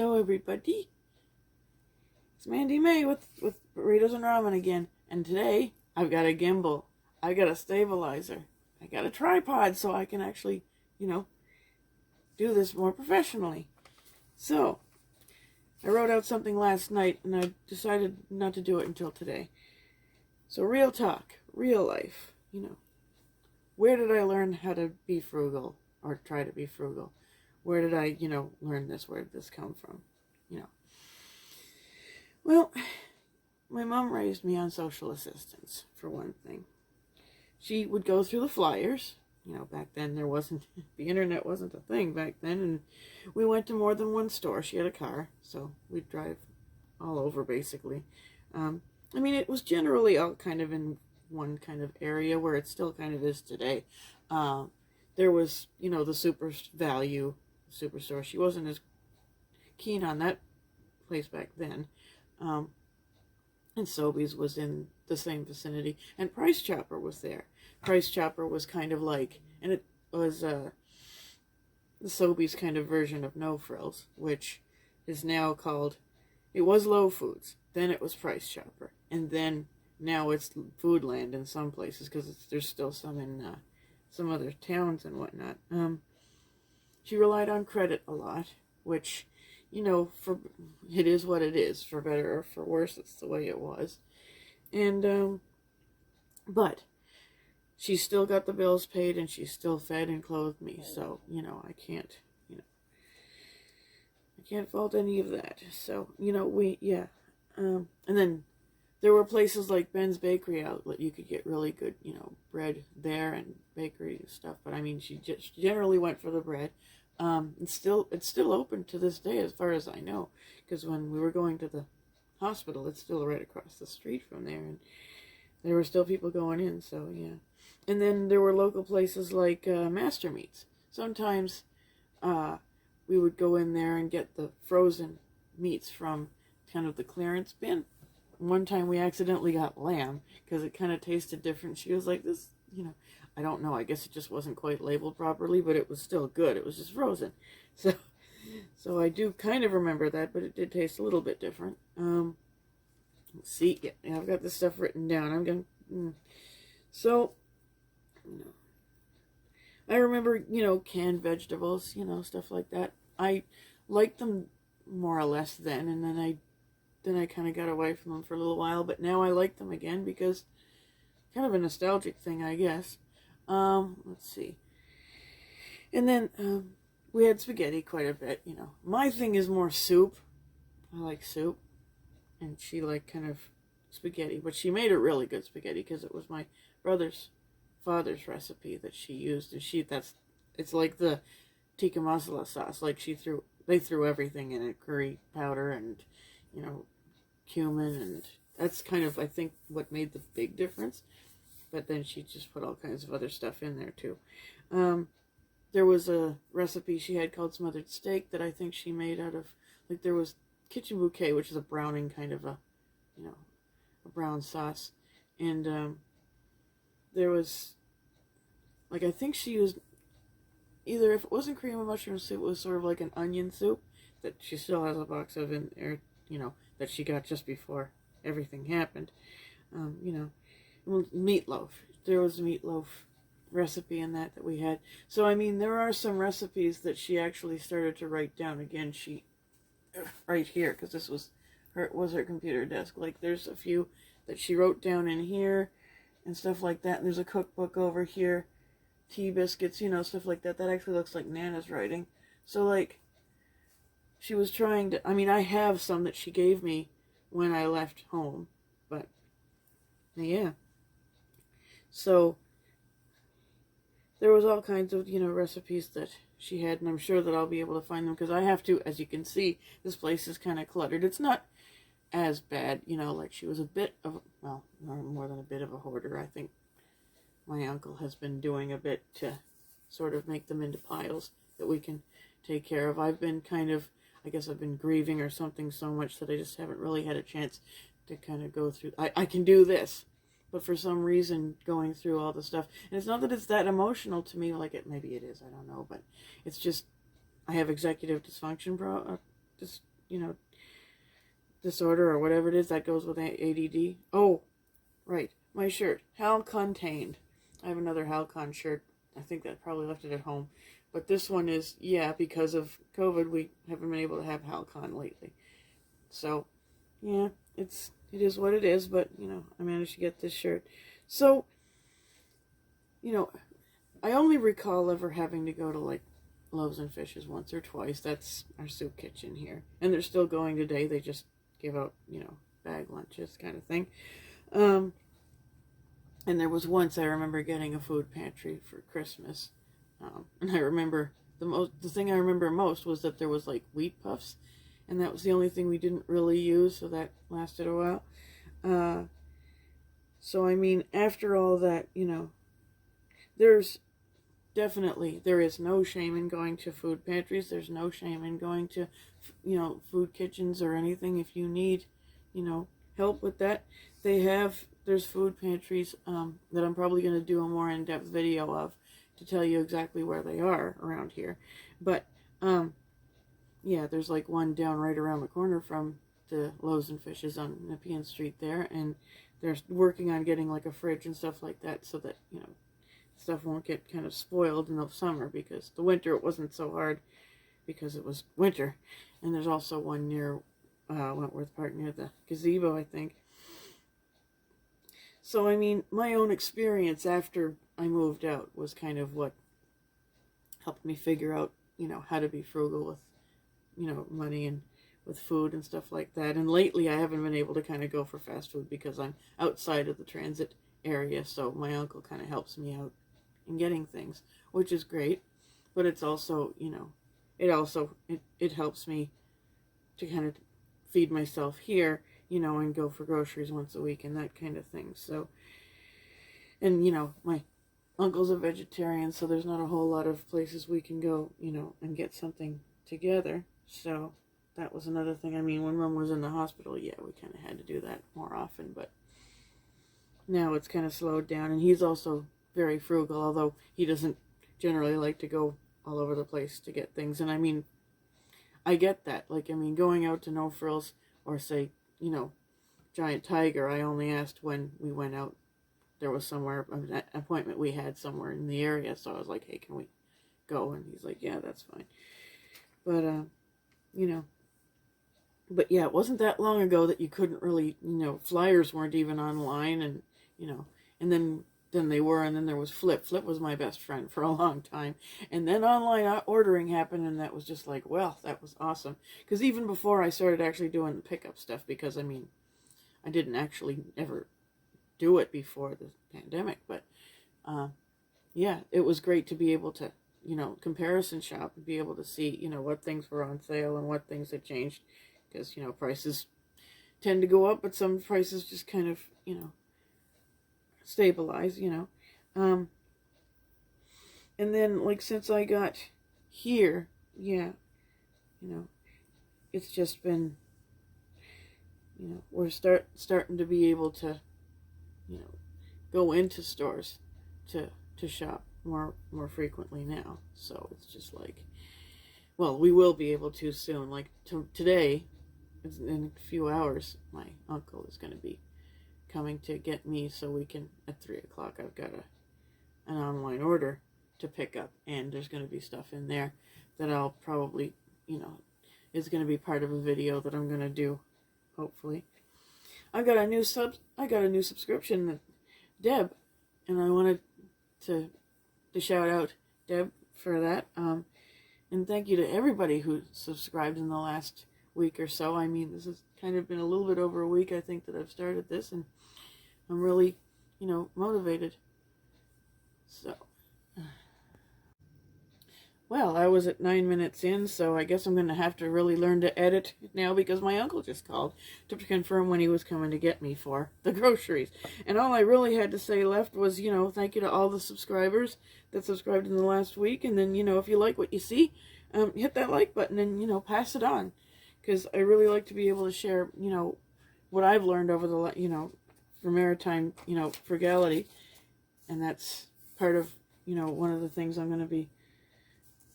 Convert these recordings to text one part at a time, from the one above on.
Hello everybody, it's Mandy May with burritos and ramen again, and today I've got a gimbal, I got a stabilizer, I got a tripod so I can actually, do this more professionally. So, I wrote out something last night and I decided not to do it until today. So real talk, real life, where did I learn how to be frugal or try to be frugal? Where did I, learn this? Where did this come from? Well, my mom raised me on social assistance, for one thing. She would go through the flyers. Back then there wasn't, the internet wasn't a thing back then, and we went to more than one store. She had a car, so we'd drive all over, basically. It was generally all kind of in one kind of area where it still kind of is today. There was, the super value superstore. She wasn't as keen on that place back then. And Sobeys was in the same vicinity. And Price Chopper was there. Price Chopper was kind of like, and it was the Sobeys kind of version of No Frills, which is now called, it was Low Foods. Then it was Price Chopper. And then now it's Foodland in some places, because there's still some in some other towns and whatnot. She relied on credit a lot, which, it is what it is, for better or for worse. It's the way it was. And, but she still got the bills paid, and she still fed and clothed me. So, I can't fault any of that. So, and then there were places like Ben's Bakery Outlet. You could get really good, bread there and bakery stuff. But she just generally went for the bread. It's still open to this day, as far as I know. Because when we were going to the hospital, it's still right across the street from there, and there were still people going in. So yeah. And then there were local places like Master Meats. Sometimes we would go in there and get the frozen meats from kind of the clearance bin. One time we accidentally got lamb because it kind of tasted different. She was like, this, I don't know. I guess it just wasn't quite labeled properly, but it was still good. It was just frozen. So I do kind of remember that, but it did taste a little bit different. Let's see. Yeah, I've got this stuff written down. I'm going to... So, I remember, canned vegetables, stuff like that. I liked them more or less then, and then I kind of got away from them for a little while, but now I like them again because kind of a nostalgic thing, I guess. Let's see. And then we had spaghetti quite a bit, My thing is more soup. I like soup. And she liked kind of spaghetti. But she made a really good spaghetti because it was my brother's father's recipe that she used. And it's like the tikka masala sauce. Like they threw everything in it. Curry powder and, cumin. And that's kind of, I think, what made the big difference. But then she just put all kinds of other stuff in there too. There was a recipe she had called smothered steak that I think she made out of, like, there was kitchen bouquet, which is a browning kind of a brown sauce. And there was, like, I think she used, either if it wasn't cream of mushroom soup, it was sort of like an onion soup that she still has a box of in there, that she got just before everything happened. Meatloaf. There was a meatloaf recipe in that we had. So, there are some recipes that she actually started to write down. Again, right here, because this was her computer desk. Like, there's a few that she wrote down in here and stuff like that. And there's a cookbook over here. Tea biscuits, stuff like that. That actually looks like Nana's writing. So, like, she was trying to... I have some that she gave me when I left home. But, yeah. So, there was all kinds of, recipes that she had, and I'm sure that I'll be able to find them, because I have to, as you can see, this place is kind of cluttered. It's not as bad, like she was a bit of, well, more than a bit of a hoarder. I think my uncle has been doing a bit to sort of make them into piles that we can take care of. I've been kind of, I guess I've been grieving or something so much that I just haven't really had a chance to kind of go through. I can do this. But for some reason, going through all the stuff, and it's not that it's that emotional to me, like maybe it is, I don't know, but it's just, I have executive dysfunction disorder or whatever it is that goes with ADD. Oh, right, my shirt, Hal contained. I have another Halcon shirt. I think I probably left it at home. But this one is, yeah, because of COVID, we haven't been able to have Halcon lately. So, yeah, it is what it is, but, I managed to get this shirt. So, I only recall ever having to go to, like, Loaves and Fishes once or twice. That's our soup kitchen here. And they're still going today. They just give out, bag lunches kind of thing. And there was once I remember getting a food pantry for Christmas. And I remember the thing I remember most was that there was like wheat puffs, and that was the only thing we didn't really use, so that lasted a while. So I mean, after all that, there is no shame in going to food pantries. There's no shame in going to, food kitchens or anything. If you need, help with that, there's food pantries that I'm probably going to do a more in-depth video of to tell you exactly where they are around here. But, yeah, there's like one down right around the corner from the Loaves and Fishes on Nepean Street there, and they're working on getting like a fridge and stuff like that so that, stuff won't get kind of spoiled in the summer, because the winter it wasn't so hard because it was winter. And there's also one near Wentworth Park near the gazebo, I think. So, I mean, my own experience after I moved out was kind of what helped me figure out, how to be frugal with, money and with food and stuff like that. And lately I haven't been able to kind of go for fast food because I'm outside of the transit area, so my uncle kind of helps me out in getting things, which is great. But it's also, it helps me to kind of feed myself here, and go for groceries once a week and that kind of thing. So, and, my uncle's a vegetarian, so there's not a whole lot of places we can go, and get something together. So that was another thing. I mean, when Mom was in the hospital, yeah, we kind of had to do that more often, but now it's kind of slowed down. And he's also very frugal, although he doesn't generally like to go all over the place to get things. And I mean, I get that. Like, I mean, going out to No Frills or say, Giant Tiger, I only asked when we went out. There was somewhere, an appointment we had somewhere in the area, so I was like, hey, can we go? And he's like, yeah, that's fine. But, but yeah, it wasn't that long ago that you couldn't really, flyers weren't even online, and, and then they were, and then there was Flip. Flip was my best friend for a long time. And then online ordering happened, and that was just like, well, that was awesome. Because even before I started actually doing the pickup stuff, because, I mean, I didn't actually ever do it before the pandemic, but, yeah, it was great to be able to, comparison shop and be able to see, what things were on sale and what things had changed. Because, prices tend to go up, but some prices just kind of, stabilize, and then, like, since I got here, yeah, it's just been, we're starting to be able to, go into stores to shop more frequently now. So it's just like, well, we will be able to soon. Like today, in a few hours, my uncle is going to be coming to get me, so we can, at 3 o'clock, I've got an online order to pick up, and there's going to be stuff in there that I'll probably, is going to be part of a video that I'm going to do, hopefully. I got a new subscription, Deb, and I wanted to shout out Deb for that, and thank you to everybody who subscribed in the last week or so. I mean, this has kind of been a little bit over a week, I think, that I've started this, and I'm really, motivated. So, well, I was at 9 minutes in, so I guess I'm going to have to really learn to edit now, because my uncle just called to confirm when he was coming to get me for the groceries. And all I really had to say left was, thank you to all the subscribers that subscribed in the last week. And then, if you like what you see, hit that like button and, pass it on. Because I really like to be able to share, what I've learned over the, for maritime, frugality. And that's part of, one of the things I'm going to be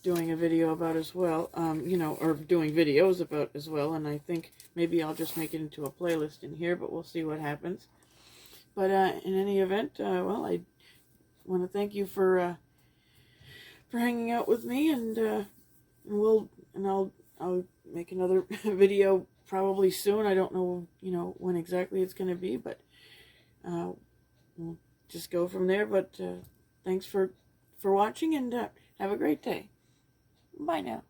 doing a video about as well, you know, or doing videos about as well, and I think maybe I'll just make it into a playlist in here, but we'll see what happens. But in any event, well, I want to thank you for hanging out with me, and I'll make another video probably soon. I don't know, you know, when exactly it's going to be, but we'll just go from there. But thanks for watching, and have a great day. Bye now.